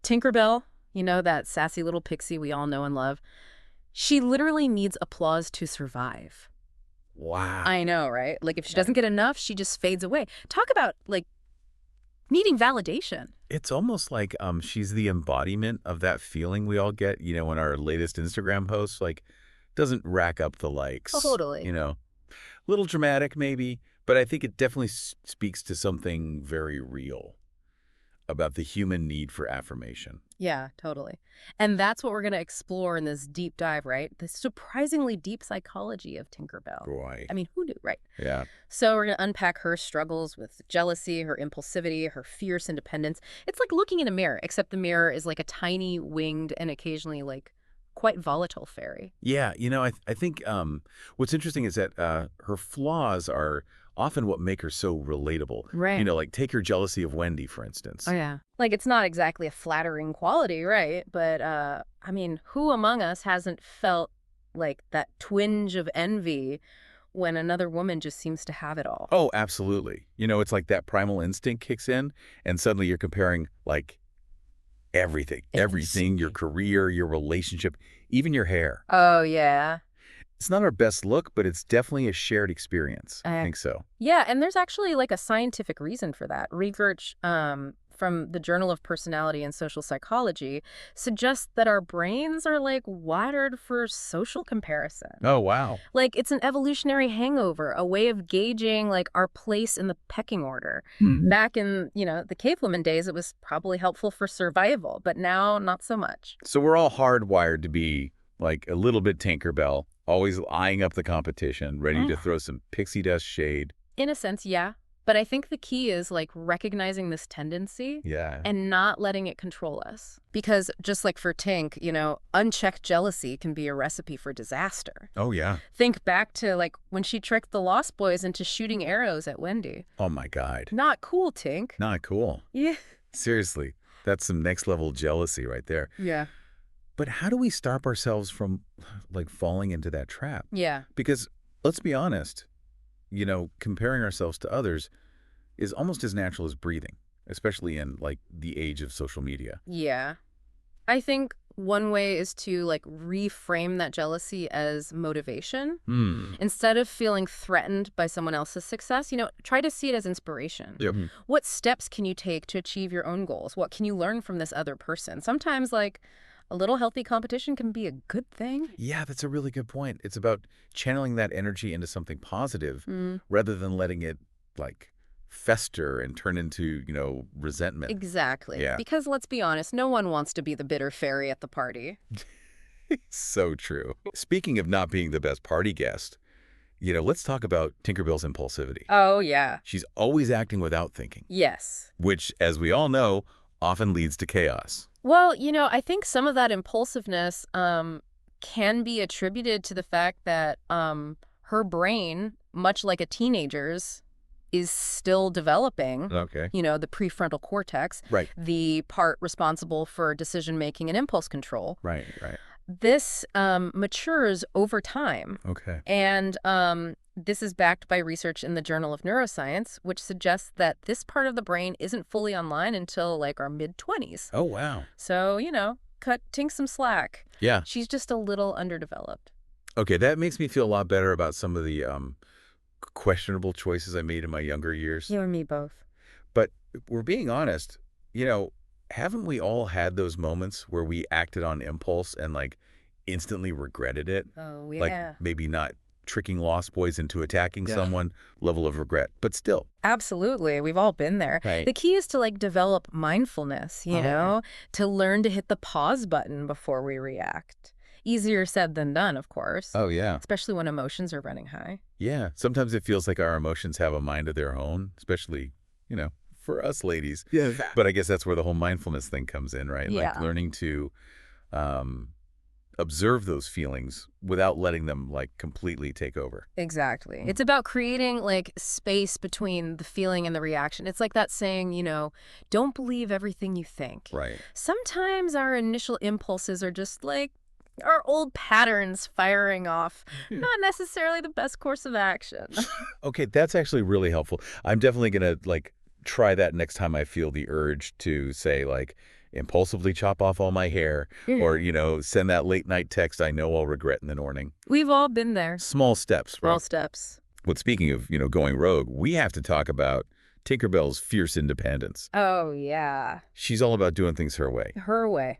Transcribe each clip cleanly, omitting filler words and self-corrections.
Tinkerbell, that sassy little pixie we all know and love, she literally needs applause to survive. Wow. I know, right? Like, if she doesn't get enough, she just fades away. Talk about, like, needing validation. It's almost like she's the embodiment of that feeling we all get, when our latest Instagram post, like, doesn't rack up the likes. Totally. Little dramatic maybe, but I think it definitely speaks to something very real about the human need for affirmation. Yeah, totally. And that's what we're going to explore in this deep dive, right? The surprisingly deep psychology of Tinkerbell. Boy. I mean, who knew, right? Yeah. So we're going to unpack her struggles with jealousy, her impulsivity, her fierce independence. It's like looking in a mirror, except the mirror is like a tiny, winged, and occasionally, like, quite volatile fairy. Yeah, I think what's interesting is that her flaws are often what make her so relatable. Right. Like take her jealousy of Wendy, for instance. Oh, yeah. Like, it's not exactly a flattering quality, right? But, I mean, who among us hasn't felt like that twinge of envy when another woman just seems to have it all? Oh, absolutely. It's like that primal instinct kicks in, and suddenly you're comparing, like, everything, your career, your relationship, even your hair. Oh, yeah. It's not our best look, but it's definitely a shared experience. I think so. Yeah, and there's actually like a scientific reason for that. Research from the Journal of Personality and Social Psychology suggests that our brains are like wired for social comparison. Oh, wow. Like, it's an evolutionary hangover, a way of gauging like our place in the pecking order. Back in, the cavewoman days, it was probably helpful for survival, but now not so much. So we're all hardwired to be like a little bit Tinkerbell, always eyeing up the competition, ready to throw some pixie dust shade. In a sense, yeah. But I think the key is like recognizing this tendency and not letting it control us. Because just like for Tink, unchecked jealousy can be a recipe for disaster. Oh, yeah. Think back to like when she tricked the Lost Boys into shooting arrows at Wendy. Oh, my God. Not cool, Tink. Not cool. Yeah. Seriously, that's some next level jealousy right there. Yeah. But how do we stop ourselves from like falling into that trap? Yeah. Because let's be honest, comparing ourselves to others is almost as natural as breathing, especially in like the age of social media. Yeah. I think one way is to like reframe that jealousy as motivation. Instead of feeling threatened by someone else's success, try to see it as inspiration. Yep. What steps can you take to achieve your own goals? What can you learn from this other person? Sometimes like a little healthy competition can be a good thing. Yeah, that's a really good point. It's about channeling that energy into something positive rather than letting it like fester and turn into, resentment. Exactly. Yeah. Because let's be honest, no one wants to be the bitter fairy at the party. So true. Speaking of not being the best party guest, let's talk about Tinkerbell's impulsivity. Oh, yeah. She's always acting without thinking. Yes. Which, as we all know, often leads to chaos. Well, I think some of that impulsiveness can be attributed to the fact that her brain, much like a teenager's, is still developing. Okay. The prefrontal cortex, Right. the part responsible for decision-making and impulse control. Right. This matures over time. Okay. And this is backed by research in the Journal of Neuroscience, which suggests that this part of the brain isn't fully online until like our mid-20s. Oh, wow. So, cut Tink some slack. Yeah. She's just a little underdeveloped. Okay, that makes me feel a lot better about some of the questionable choices I made in my younger years. You and me both. But we're being honest, haven't we all had those moments where we acted on impulse and like instantly regretted it? Oh, yeah. Like maybe not tricking Lost Boys into attacking someone, level of regret, but still. Absolutely. We've all been there. Right. The key is to like develop mindfulness, to learn to hit the pause button before we react. Easier said than done, of course. Oh, yeah. Especially when emotions are running high. Yeah. Sometimes it feels like our emotions have a mind of their own, especially, for us ladies. Yeah. But I guess that's where the whole mindfulness thing comes in, right? Yeah. Like learning to observe those feelings without letting them like completely take over. Exactly. It's about creating like space between the feeling and the reaction. It's like that saying, don't believe everything you think. Right. Sometimes our initial impulses are just like our old patterns firing off, not necessarily the best course of action. Okay, that's actually really helpful. I'm definitely going to like try that next time I feel the urge to say like impulsively chop off all my hair, or, send that late-night text I know I'll regret in the morning. We've all been there. Small steps, right? Small steps. But speaking of, going rogue, we have to talk about Tinkerbell's fierce independence. Oh, yeah. She's all about doing things her way. Her way.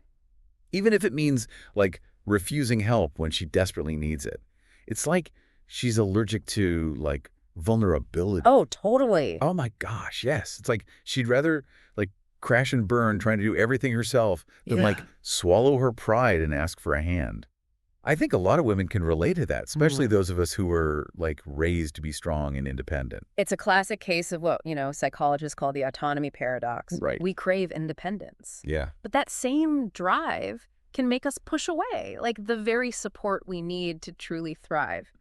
Even if it means, like, refusing help when she desperately needs it. It's like she's allergic to, like, vulnerability. Oh, totally. Oh, my gosh, yes. It's like she'd rather, like, crash and burn trying to do everything herself than, like, swallow her pride and ask for a hand. I think a lot of women can relate to that, especially those of us who were, like, raised to be strong and independent. It's a classic case of what, psychologists call the autonomy paradox. Right. We crave independence. Yeah. But that same drive can make us push away, like, the very support we need to truly thrive.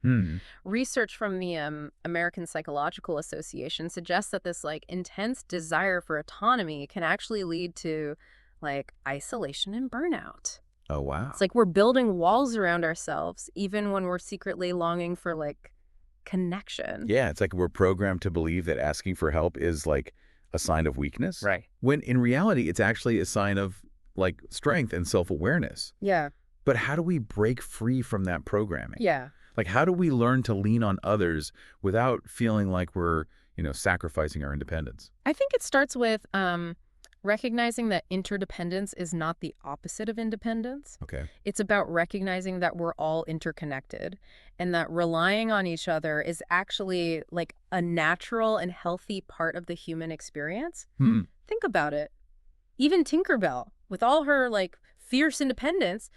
Research from the American Psychological Association suggests that this, like, intense desire for autonomy can actually lead to, like, isolation and burnout. Oh, wow. It's like we're building walls around ourselves, even when we're secretly longing for, like, connection. Yeah, it's like we're programmed to believe that asking for help is, like, a sign of weakness. Right. When in reality, it's actually a sign of, like, strength and self-awareness. Yeah. But how do we break free from that programming? Yeah. Like, how do we learn to lean on others without feeling like we're, sacrificing our independence? I think it starts with recognizing that interdependence is not the opposite of independence. Okay. It's about recognizing that we're all interconnected and that relying on each other is actually, like, a natural and healthy part of the human experience. Think about it. Even Tinkerbell, with all her, like, fierce independence,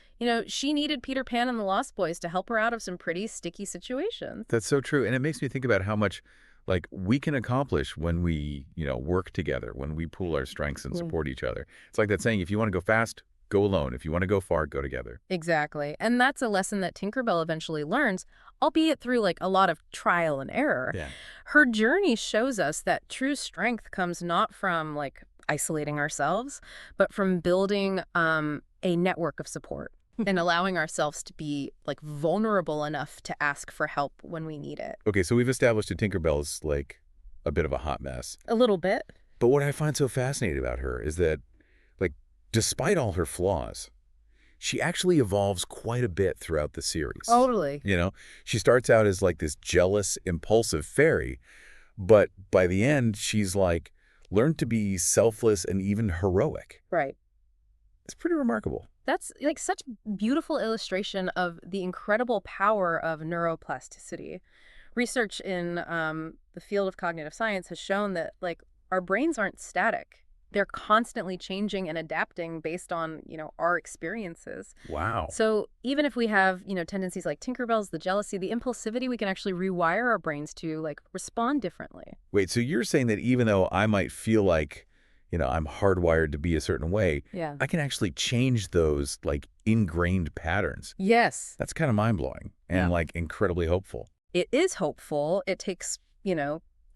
she needed Peter Pan and the Lost Boys to help her out of some pretty sticky situations. That's so true. And it makes me think about how much, like, we can accomplish when we, work together, when we pool our strengths and support each other. It's like that saying, if you want to go fast, go alone. If you want to go far, go together. Exactly. And that's a lesson that Tinkerbell eventually learns, albeit through, like, a lot of trial and error. Yeah. Her journey shows us that true strength comes not from, like, isolating ourselves, but from building a network of support and allowing ourselves to be, like, vulnerable enough to ask for help when we need it. Okay, so we've established that Tinkerbell's, like, a bit of a hot mess. A little bit. But what I find so fascinating about her is that, like, despite all her flaws, she actually evolves quite a bit throughout the series. Totally. She starts out as, like, this jealous, impulsive fairy, but by the end, she's, like, learned to be selfless and even heroic. Right. It's pretty remarkable. That's, like, such beautiful illustration of the incredible power of neuroplasticity. Research in the field of cognitive science has shown that, like, our brains aren't static. They're constantly changing and adapting based on, our experiences. Wow. So even if we have, tendencies like Tinkerbell's, the jealousy, the impulsivity, we can actually rewire our brains to, like, respond differently. Wait, so you're saying that even though I might feel like, I'm hardwired to be a certain way, yeah, I can actually change those, like, ingrained patterns. Yes. That's kind of mind-blowing and, like, incredibly hopeful. It is hopeful. It takes,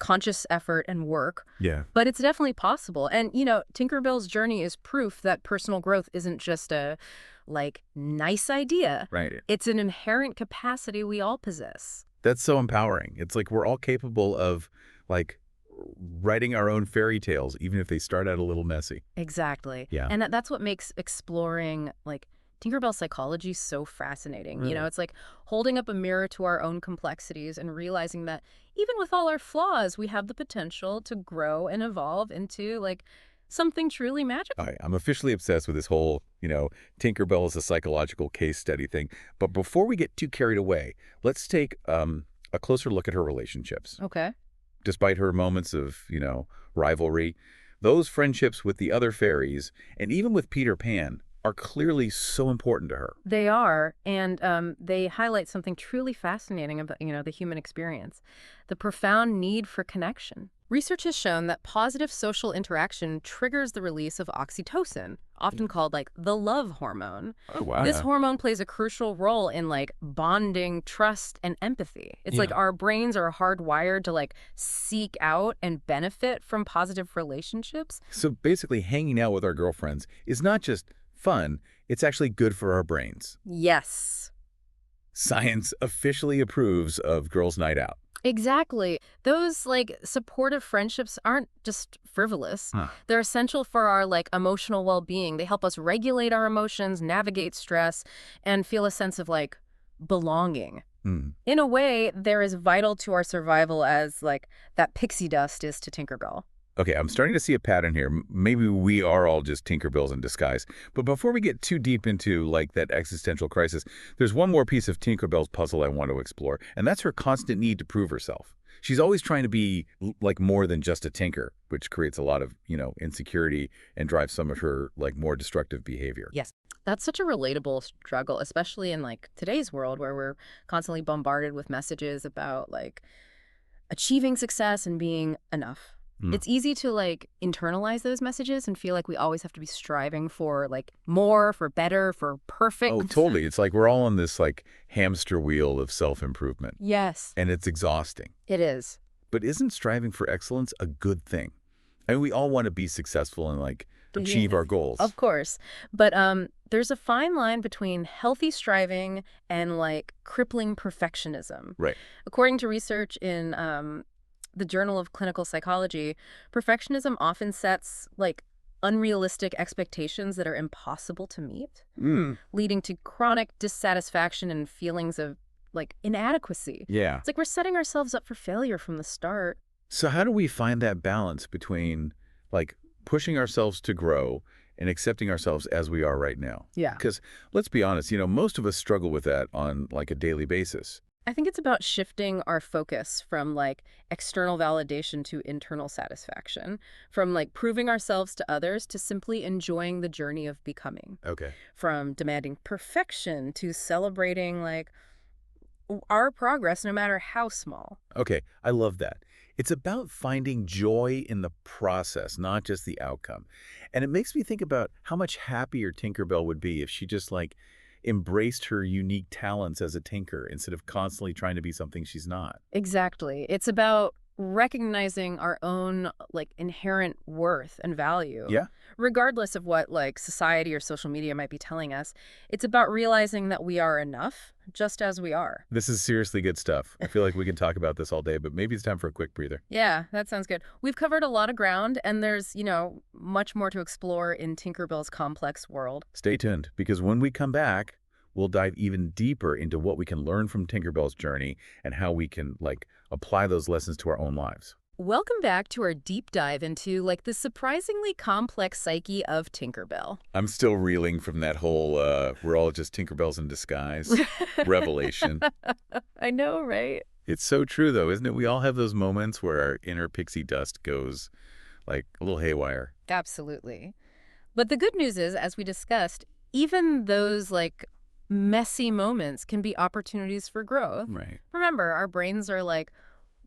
conscious effort and work. Yeah. But it's definitely possible. And, Tinkerbell's journey is proof that personal growth isn't just a, like, nice idea. Right. It's an inherent capacity we all possess. That's so empowering. It's like we're all capable of, like, writing our own fairy tales, even if they start out a little messy. Exactly. Yeah. And that's what makes exploring, like, Tinkerbell psychology so fascinating. Really? It's like holding up a mirror to our own complexities and realizing that even with all our flaws, we have the potential to grow and evolve into, like, something truly magical. All right, I'm officially obsessed with this whole, Tinkerbell is a psychological case study thing. But before we get too carried away, let's take a closer look at her relationships. Okay. Despite her moments of, rivalry, those friendships with the other fairies, and even with Peter Pan, are clearly so important to her. They are, and they highlight something truly fascinating about, the human experience, the profound need for connection. Research has shown that positive social interaction triggers the release of oxytocin, often called, like, the love hormone. Oh, wow. This hormone plays a crucial role in, like, bonding, trust, and empathy. It's like our brains are hardwired to, like, seek out and benefit from positive relationships. So basically, hanging out with our girlfriends is not just fun, it's actually good for our brains. Yes. Science officially approves of girls' night out. Exactly. Those like supportive friendships aren't just frivolous. Huh. They're essential for our like emotional well-being. They help us regulate our emotions, navigate stress, and feel a sense of like belonging. Hmm. In a way, they're as vital to our survival as like that pixie dust is to Tinkerbell. Okay, I'm starting to see a pattern here. Maybe we are all just Tinkerbells in disguise. But before we get too deep into like that existential crisis, there's one more piece of Tinkerbell's puzzle I want to explore, and that's her constant need to prove herself. She's always trying to be like more than just a tinker, which creates a lot of, insecurity and drives some of her like more destructive behavior. Yes. That's such a relatable struggle, especially in like today's world where we're constantly bombarded with messages about like achieving success and being enough. Mm. It's easy to like internalize those messages and feel like we always have to be striving for like more, for better, for perfect. Oh, totally. It's like we're all on this like hamster wheel of self-improvement. Yes, And it's exhausting. it is. But isn't striving for excellence a good thing? I mean, we all want to be successful and like achieve our goals. Of course. But there's a fine line between healthy striving and like crippling perfectionism. Right. According to research in the Journal of Clinical Psychology, perfectionism often sets like unrealistic expectations that are impossible to meet, leading to chronic dissatisfaction and feelings of like inadequacy. Yeah. It's like we're setting ourselves up for failure from the start. So how do we find that balance between like pushing ourselves to grow and accepting ourselves as we are right now? Yeah. Because let's be honest, most of us struggle with that on like a daily basis. I think it's about shifting our focus from like external validation to internal satisfaction, from like proving ourselves to others to simply enjoying the journey of becoming, Okay. from demanding perfection to celebrating like our progress no matter how small. Okay, I love that. It's about finding joy in the process, not just the outcome. And it makes me think about how much happier Tinkerbell would be if she just like embraced her unique talents as a tinker instead of constantly trying to be something she's not. Exactly. It's about recognizing our own like inherent worth and value. Yeah. Regardless of what like society or social media might be telling us, it's about realizing that we are enough just as we are. This is seriously good stuff. I feel like we can talk about this all day, but maybe it's time for a quick breather. Yeah, that sounds good. We've covered a lot of ground and there's, much more to explore in Tinkerbell's complex world. Stay tuned, because when we come back, we'll dive even deeper into what we can learn from Tinkerbell's journey and how we can like apply those lessons to our own lives. Welcome back to our deep dive into like the surprisingly complex psyche of Tinkerbell. I'm still reeling from that whole we're all just Tinkerbells in disguise revelation. I know, right? It's so true, though, isn't it? We all have those moments where our inner pixie dust goes like a little haywire. Absolutely. But the good news is, as we discussed, even those like messy moments can be opportunities for growth. Right. Remember, our brains are like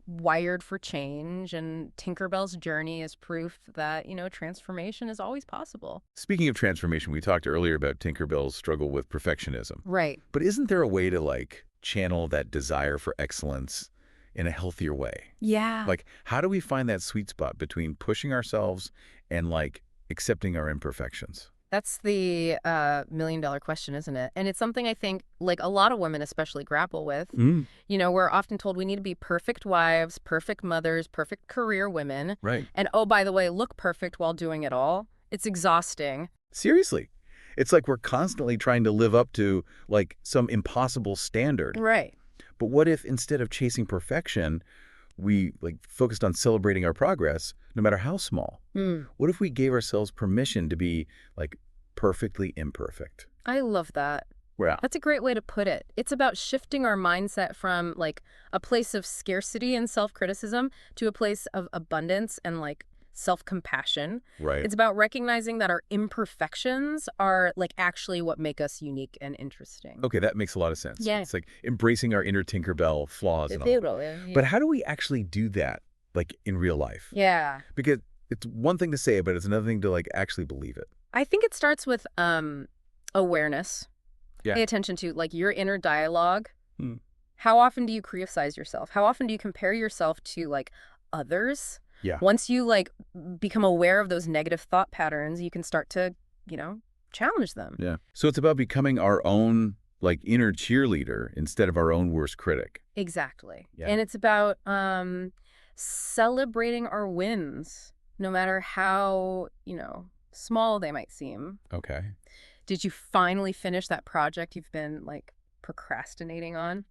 wired for change, and Tinkerbell's journey is proof that, transformation is always possible. Speaking of transformation, we talked earlier about Tinkerbell's struggle with perfectionism. Right. But isn't there a way to like channel that desire for excellence in a healthier way? Yeah. Like, how do we find that sweet spot between pushing ourselves and like accepting our imperfections? That's the million-dollar question, isn't it? And it's something I think like a lot of women especially grapple with. We're often told we need to be perfect wives, perfect mothers, perfect career women. Right. And oh, by the way, look perfect while doing it all. It's exhausting. Seriously. It's like we're constantly trying to live up to like some impossible standard. Right. But what if instead of chasing perfection, we like focused on celebrating our progress, no matter how small? What if we gave ourselves permission to be like perfectly imperfect? I love that. Yeah. That's a great way to put it. It's about shifting our mindset from like a place of scarcity and self-criticism to a place of abundance and like self-compassion. Right. It's about recognizing that our imperfections are like actually what make us unique and interesting. Okay, that makes a lot of sense. Yeah. It's like embracing our inner Tinkerbell flaws and all. Yeah. But how do we actually do that like in real life? Yeah. Because it's one thing to say it, but it's another thing to like actually believe it. I think it starts with awareness. Yeah. Pay attention to like your inner dialogue. How often do you criticize yourself? How often do you compare yourself to like others? Yeah. Once you like become aware of those negative thought patterns, you can start to, challenge them. Yeah. So it's about becoming our own like inner cheerleader instead of our own worst critic. Exactly. Yeah. And it's about celebrating our wins, no matter how, small they might seem. Okay. Did you finally finish that project you've been, like, procrastinating on?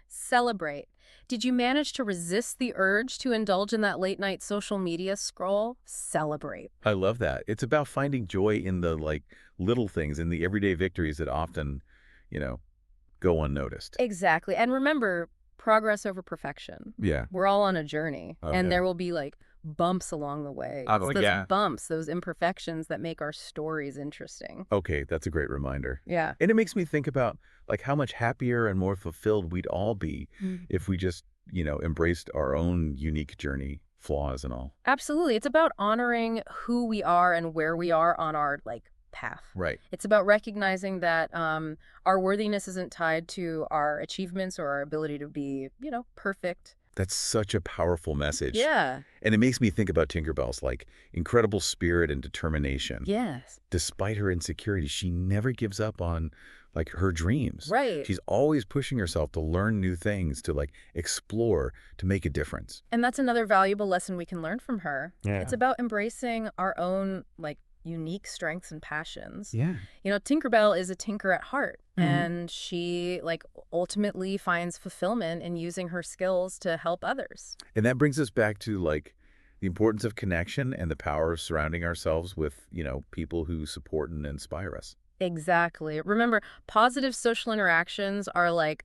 Celebrate. Did you manage to resist the urge to indulge in that late-night social media scroll? Celebrate. I love that. It's about finding joy in the like little things, in the everyday victories that often, you know, go unnoticed. Exactly. And remember, progress over perfection. Yeah. We're all on a journey, Okay. and there will be, like, bumps along the way. It's those bumps, those imperfections that make our stories interesting. Okay, that's a great reminder. Yeah. And it makes me think about like how much happier and more fulfilled we'd all be if we just, embraced our own unique journey, flaws and all. Absolutely. It's about honoring who we are and where we are on our, like, path. Right. It's about recognizing that our worthiness isn't tied to our achievements or our ability to be, perfect. That's such a powerful message. Yeah. And it makes me think about Tinkerbell's like incredible spirit and determination. Yes. Despite her insecurity, she never gives up on like her dreams. Right. She's always pushing herself to learn new things, to like explore, to make a difference. And that's another valuable lesson we can learn from her. Yeah. It's about embracing our own, like, unique strengths and passions. Yeah. Tinkerbell is a tinker at heart, and she, like, ultimately finds fulfillment in using her skills to help others. And that brings us back to like the importance of connection and the power of surrounding ourselves with, people who support and inspire us. Exactly. Remember, positive social interactions are like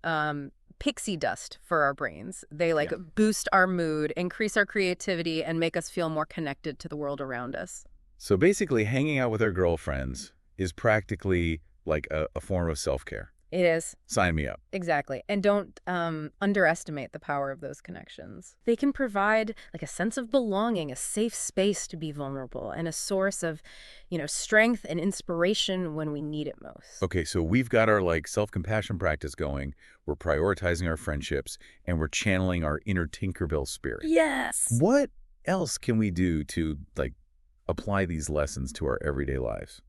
pixie dust for our brains. They boost our mood, increase our creativity, and make us feel more connected to the world around us. So basically, hanging out with our girlfriends is practically like a form of self-care. It is. Sign me up. Exactly. And don't underestimate the power of those connections. They can provide like a sense of belonging, a safe space to be vulnerable, and a source of, strength and inspiration when we need it most. Okay, so we've got our like self-compassion practice going. We're prioritizing our friendships, and we're channeling our inner Tinkerbell spirit. Yes. What else can we do to like apply these lessons to our everyday lives?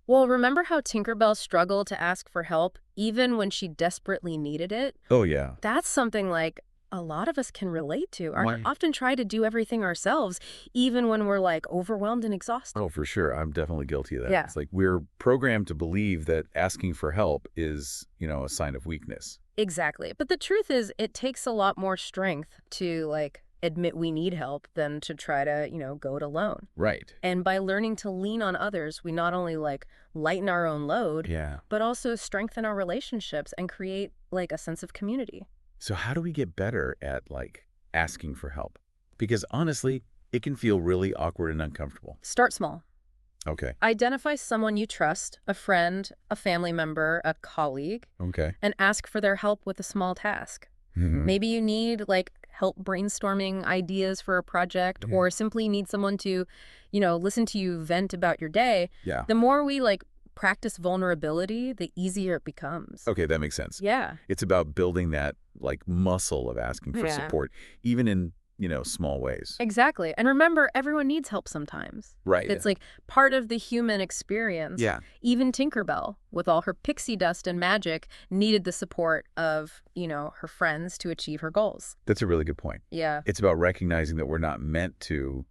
Well, remember how Tinkerbell struggled to ask for help even when she desperately needed it? Oh, yeah. That's something like a lot of us can relate to. Why? Often try to do everything ourselves, even when we're like overwhelmed and exhausted. Oh, for sure. I'm definitely guilty of that. Yeah. It's like we're programmed to believe that asking for help is, a sign of weakness. Exactly. But the truth is, it takes a lot more strength to like admit we need help than to try to, go it alone. Right. And by learning to lean on others, we not only like lighten our own load, but also strengthen our relationships and create like a sense of community. So how do we get better at like asking for help? Because honestly, it can feel really awkward and uncomfortable. Start small. Okay. Identify someone you trust, a friend, a family member, a colleague, Okay. and ask for their help with a small task. Maybe you need like help brainstorming ideas for a project, or simply need someone to, listen to you vent about your day. Yeah. The more we like practice vulnerability, the easier it becomes. Okay, that makes sense. Yeah. It's about building that like muscle of asking for support, even in, small ways. Exactly. And remember, everyone needs help sometimes. Right. It's like part of the human experience. Yeah. Even Tinkerbell, with all her pixie dust and magic, needed the support of, her friends to achieve her goals. That's a really good point. Yeah. It's about recognizing that we're not meant to,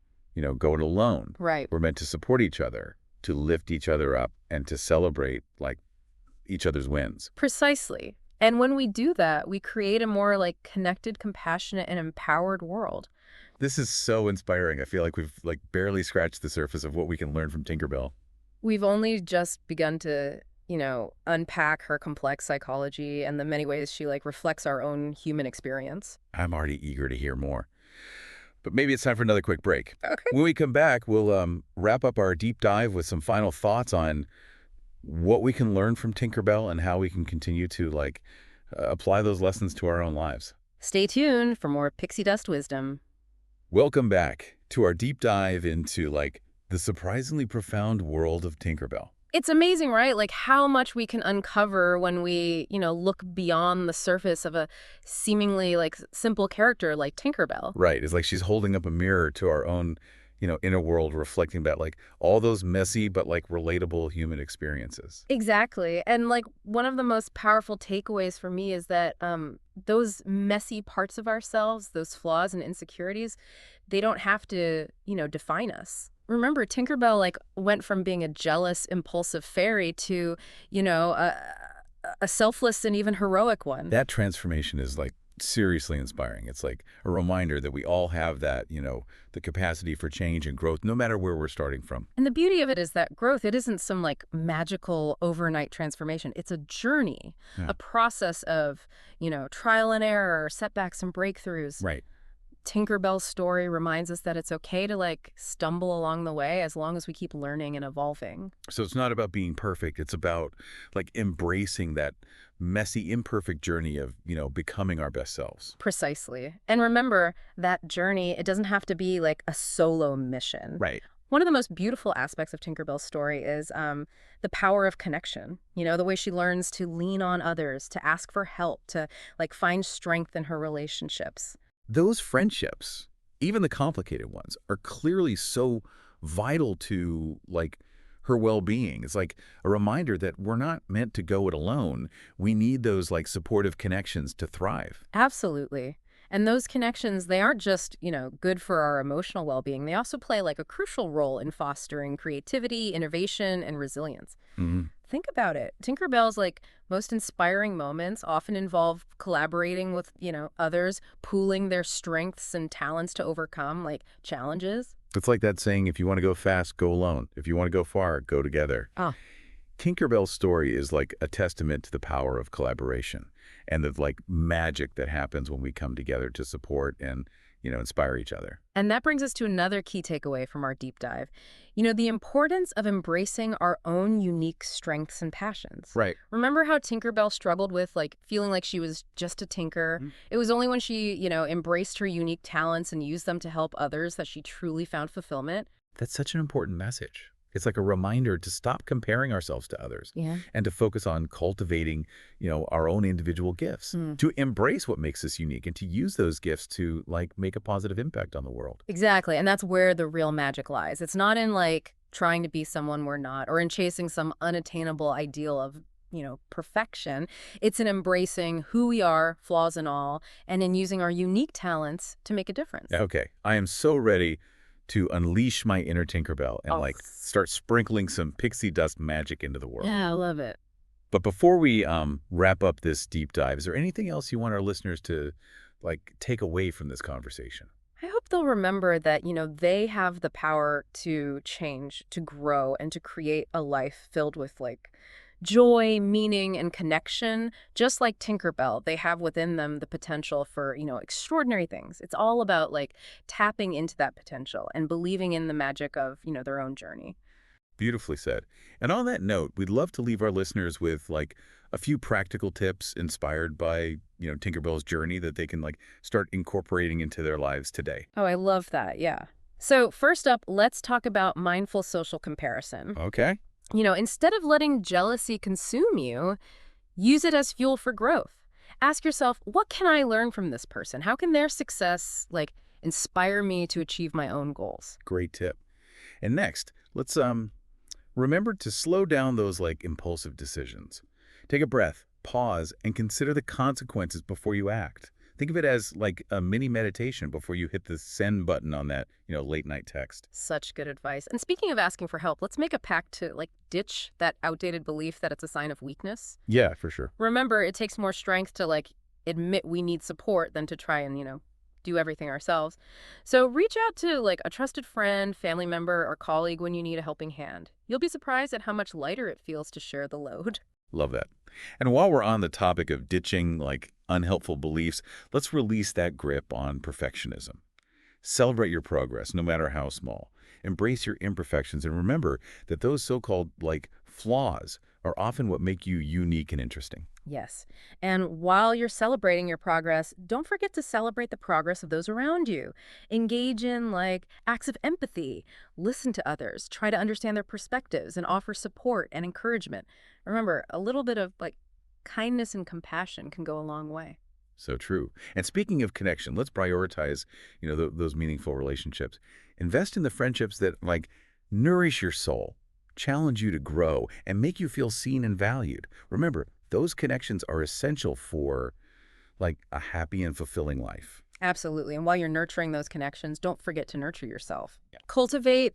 go it alone. Right. We're meant to support each other, to lift each other up, and to celebrate like each other's wins. Precisely. And when we do that, we create a more like connected, compassionate, and empowered world. This is so inspiring. I feel like we've like barely scratched the surface of what we can learn from Tinkerbell. We've only just begun to, unpack her complex psychology and the many ways she like reflects our own human experience. I'm already eager to hear more. But maybe it's time for another quick break. Okay. When we come back, we'll wrap up our deep dive with some final thoughts on what we can learn from Tinkerbell and how we can continue to like apply those lessons to our own lives. Stay tuned for more pixie dust wisdom. Welcome back to our deep dive into like the surprisingly profound world of Tinkerbell. It's amazing, right? Like how much we can uncover when we, look beyond the surface of a seemingly like simple character like Tinkerbell. Right. It's like she's holding up a mirror to our own, in a world reflecting about like all those messy but like relatable human experiences. Exactly. And like one of the most powerful takeaways for me is that those messy parts of ourselves, those flaws and insecurities, they don't have to, define us. Remember, Tinkerbell like went from being a jealous, impulsive fairy to, a selfless and even heroic one. That transformation is like seriously inspiring. It's like a reminder that we all have that, the capacity for change and growth, no matter where we're starting from. And the beauty of it is that growth, it isn't some like magical overnight transformation. It's a journey, Yeah. a process of, trial and error, setbacks and breakthroughs. Right. Tinkerbell's story reminds us that it's okay to like stumble along the way as long as we keep learning and evolving. So it's not about being perfect. It's about like embracing that messy, imperfect journey of, becoming our best selves. Precisely. And remember, that journey, it doesn't have to be like a solo mission. Right. One of the most beautiful aspects of Tinkerbell's story is the power of connection. The way she learns to lean on others, to ask for help, to like find strength in her relationships. Those friendships, even the complicated ones, are clearly so vital to like her well-being. It's like a reminder that we're not meant to go it alone. We need those like supportive connections to thrive. Absolutely. And those connections, they aren't just, good for our emotional well-being. They also play like a crucial role in fostering creativity, innovation, and resilience. Mm-hmm. Think about it. Tinkerbell's like most inspiring moments often involve collaborating with, others, pooling their strengths and talents to overcome like challenges. It's like that saying, if you want to go fast, go alone. If you want to go far, go together. Oh. Tinkerbell's story is like a testament to the power of collaboration and the like magic that happens when we come together to support and, inspire each other. And that brings us to another key takeaway from our deep dive. The importance of embracing our own unique strengths and passions. Right. Remember how Tinkerbell struggled with like feeling like she was just a tinker? Mm-hmm. It was only when she, embraced her unique talents and used them to help others that she truly found fulfillment. That's such an important message. It's like a reminder to stop comparing ourselves to others and to focus on cultivating, our own individual gifts, to embrace what makes us unique and to use those gifts to like make a positive impact on the world. Exactly. And that's where the real magic lies. It's not in like trying to be someone we're not or in chasing some unattainable ideal of, perfection. It's in embracing who we are, flaws and all, and in using our unique talents to make a difference. Okay. I am so ready to unleash my inner Tinkerbell and like start sprinkling some pixie dust magic into the world. Yeah, I love it. But before we wrap up this deep dive, is there anything else you want our listeners to like take away from this conversation? I hope they'll remember that, they have the power to change, to grow, and to create a life filled with like joy, meaning, and connection. Just like Tinkerbell, they have within them the potential for, extraordinary things. It's all about like tapping into that potential and believing in the magic of, their own journey. Beautifully said. And on that note, we'd love to leave our listeners with like a few practical tips inspired by, Tinkerbell's journey that they can like start incorporating into their lives today. Oh, I love that. Yeah. So first up, let's talk about mindful social comparison. Okay. Instead of letting jealousy consume you, use it as fuel for growth. Ask yourself, what can I learn from this person? How can their success, like, inspire me to achieve my own goals? Great tip. And next, let's remember to slow down those, like, impulsive decisions. Take a breath, pause, and consider the consequences before you act. Think of it as like a mini meditation before you hit the send button on that, late night text. Such good advice. And speaking of asking for help, let's make a pact to like ditch that outdated belief that it's a sign of weakness. Yeah, for sure. Remember, it takes more strength to like admit we need support than to try and, do everything ourselves. So reach out to like a trusted friend, family member, or colleague when you need a helping hand. You'll be surprised at how much lighter it feels to share the load. Love that. And while we're on the topic of ditching like unhelpful beliefs, let's release that grip on perfectionism. Celebrate your progress, no matter how small. Embrace your imperfections and remember that those so-called like flaws are often what make you unique and interesting. Yes. And while you're celebrating your progress, don't forget to celebrate the progress of those around you. Engage in like acts of empathy. Listen to others. Try to understand their perspectives and offer support and encouragement. Remember, a little bit of like kindness and compassion can go a long way. So true. And speaking of connection, let's prioritize, those meaningful relationships. Invest in the friendships that, like, nourish your soul, challenge you to grow, and make you feel seen and valued. Remember, those connections are essential for, like, a happy and fulfilling life. Absolutely. And while you're nurturing those connections, don't forget to nurture yourself. Yeah. Cultivate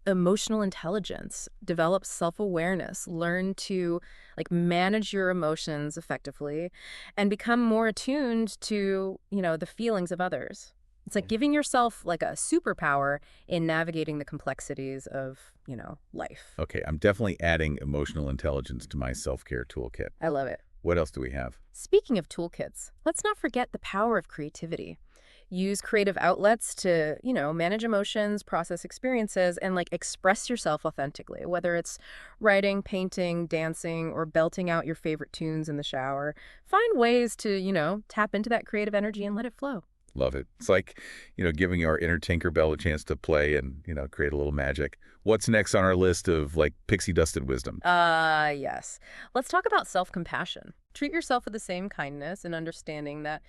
emotional intelligence, develop self-awareness, learn to like manage your emotions effectively, and become more attuned to, the feelings of others. It's like giving yourself like a superpower in navigating the complexities of, life. Okay, I'm definitely adding emotional intelligence to my self-care toolkit. I love it. What else do we have? Speaking of toolkits, let's not forget the power of creativity. Use creative outlets to, manage emotions, process experiences, and like express yourself authentically, whether it's writing, painting, dancing, or belting out your favorite tunes in the shower. Find ways to, tap into that creative energy and let it flow. Love it. It's like, giving our inner Tinkerbell a chance to play and, create a little magic. What's next on our list of, like, pixie-dusted wisdom? Yes. Let's talk about self-compassion. Treat yourself with the same kindness and understanding that,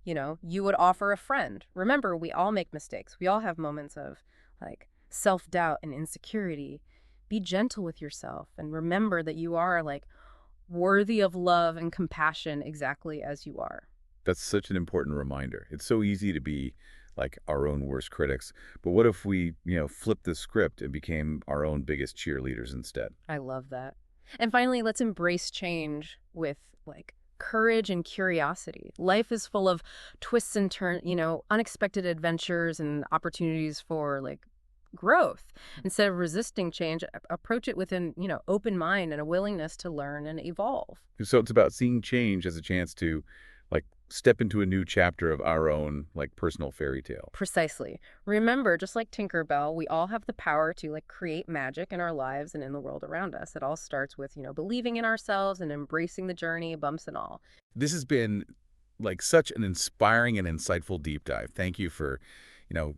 you would offer a friend. Remember, we all make mistakes. We all have moments of, like, self-doubt and insecurity. Be gentle with yourself and remember that you are, like, worthy of love and compassion exactly as you are. That's such an important reminder. It's so easy to be like our own worst critics. But what if we, flipped the script and became our own biggest cheerleaders instead? I love that. And finally, let's embrace change with like courage and curiosity. Life is full of twists and turns, unexpected adventures and opportunities for like growth. Instead of resisting change, approach it with an, open mind and a willingness to learn and evolve. So it's about seeing change as a chance to, like, step into a new chapter of our own, like, personal fairy tale. Precisely. Remember, just like Tinkerbell, we all have the power to like create magic in our lives and in the world around us. It all starts with, believing in ourselves and embracing the journey, bumps and all. This has been, like, such an inspiring and insightful deep dive. Thank you for,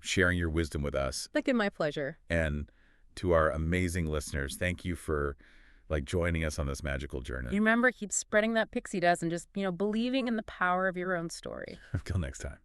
sharing your wisdom with us. Like, my pleasure. And to our amazing listeners, thank you for, like, joining us on this magical journey. Remember, keep spreading that pixie dust and just, believing in the power of your own story. Until next time.